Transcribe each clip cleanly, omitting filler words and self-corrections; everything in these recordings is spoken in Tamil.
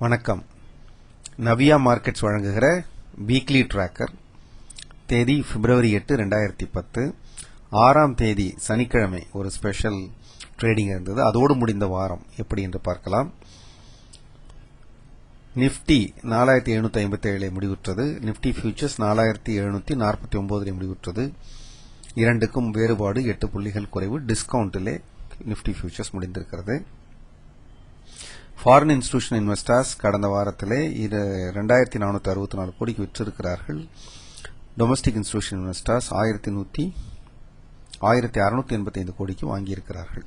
வணக்கம். நவியா மார்க்கெட்ஸ் வழங்குகிற வீக்லி டிராக்கர். தேதி பிப்ரவரி 8, 2010. 6ஆம் தேதி சனிக்கிழமை ஒரு ஸ்பெஷல் ட்ரேடிங் இருந்தது. அதோடு முடிந்த வாரம் எப்படி என்று பார்க்கலாம். நிப்டி 4757 முடிவுற்றது. நிப்டி ஃபியூச்சர்ஸ் 4749 முடிவுற்றது. இரண்டுக்கும் வேறுபாடு 8 புள்ளிகள் குறைவு. டிஸ்கவுண்டிலே நிப்டி ஃபியூச்சர்ஸ் முடிந்திருக்கிறது. ஃபாரின் இன்ஸ்டிடியூஷன் இன்வெஸ்டர்ஸ் கடந்த வாரத்திலே 2464 கோடிக்கு விற்றிருக்கிறார்கள். டொமஸ்டிக் இன்ஸ்டிடியூஷன் இன்வெஸ்டர்ஸ் 1685 கோடிக்கு வாங்கியிருக்கிறார்கள்.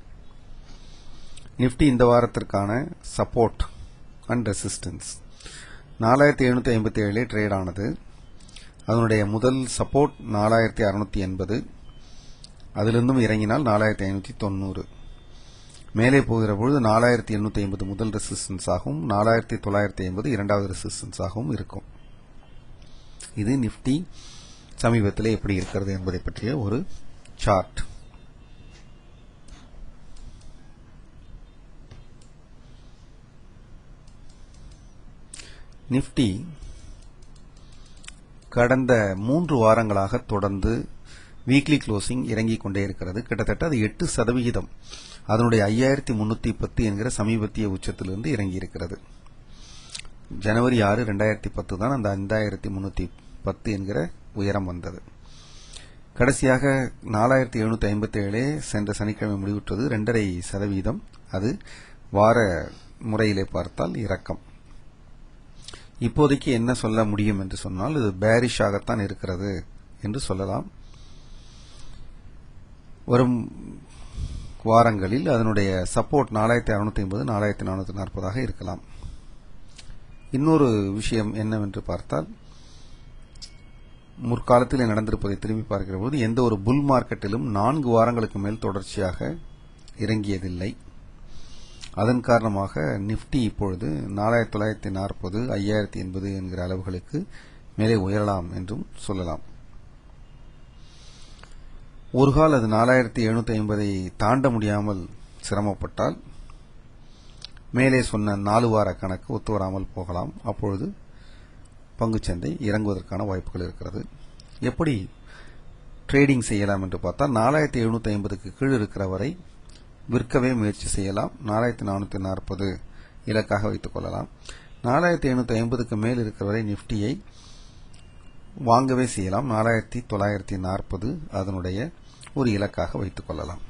நிப்டி இந்த வாரத்திற்கான சப்போர்ட் அண்ட் ரெசிஸ்டன்ஸ் 4757 ட்ரேட் ஆனது. அதனுடைய முதல் சப்போர்ட் 4680, அதிலிருந்தும் இறங்கினால் 4590. மேலே போகிற பொழுது 4850 முதல் ரெசிஸ்டன்ஸ் ஆகவும் 4950 இரண்டாவது ரெசிஸ்டன்ஸ் ஆகவும் இருக்கும். இது நிப்டி சமீபத்தில் எப்படி இருக்கிறது என்பதை பற்றிய ஒரு சார்ட். நிப்டி கடந்த 3 வாரங்களாக தொடர்ந்து வீக்லி க்ளோசிங் இறங்கிக் கொண்டே இருக்கிறது. கிட்டத்தட்ட அது 8% அதனுடைய 5310 என்கிற சமீபத்திய உச்சத்திலிருந்து இறங்கி இருக்கிறது. ஜனவரி 6, 2010 தான் அந்த 5310 என்கிற உயரம் வந்தது. கடைசியாக 4757 சென்ற சனிக்கிழமை முடிவுற்றது. 2.5%. அது வார முறையிலே பார்த்தால் இறக்கம். இப்போதைக்கு என்ன சொல்ல முடியும் என்று சொன்னால் இது பேரிஷாகத்தான் இருக்கிறது என்று சொல்லலாம். வரும் வாரங்களில் அதனுடைய சப்போர்ட் 4650, 4440 இருக்கலாம். இன்னொரு விஷயம் என்னவென்று பார்த்தால், முற்காலத்தில் நடந்திருப்பதை திரும்பி பார்க்கிற போது எந்த ஒரு புல் மார்க்கெட்டிலும் 4 வாரங்களுக்கு மேல் தொடர்ச்சியாக இறங்கியதில்லை. அதன் காரணமாக நிப்டி இப்பொழுது 4940, 5080 என்கிற அளவுகளுக்கு மேலே உயரலாம் என்றும் சொல்லலாம். ஒரு கால் அது 4750 தாண்ட முடியாமல் சிரமப்பட்டால் மேலே சொன்ன 4 வார கணக்கு ஒத்துவராமல் போகலாம். அப்பொழுது பங்குச்சந்தை இறங்குவதற்கான வாய்ப்புகள் இருக்கிறது. எப்படி ட்ரேடிங் செய்யலாம் என்று பார்த்தால் 4750க்கு கீழ் இருக்கிற வரை விற்கவே முயற்சி செய்யலாம். 4440 இலக்காக வைத்துக் கொள்ளலாம். 4750க்கு மேல் இருக்கிற வரை நிப்டியை வாங்கவே செய்யலாம். 4940 அதனுடைய ஒரு இலக்காக வைத்துக் கொள்ளலாம்.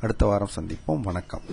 அடுத்த வாரம் சந்திப்போம். வணக்கம்.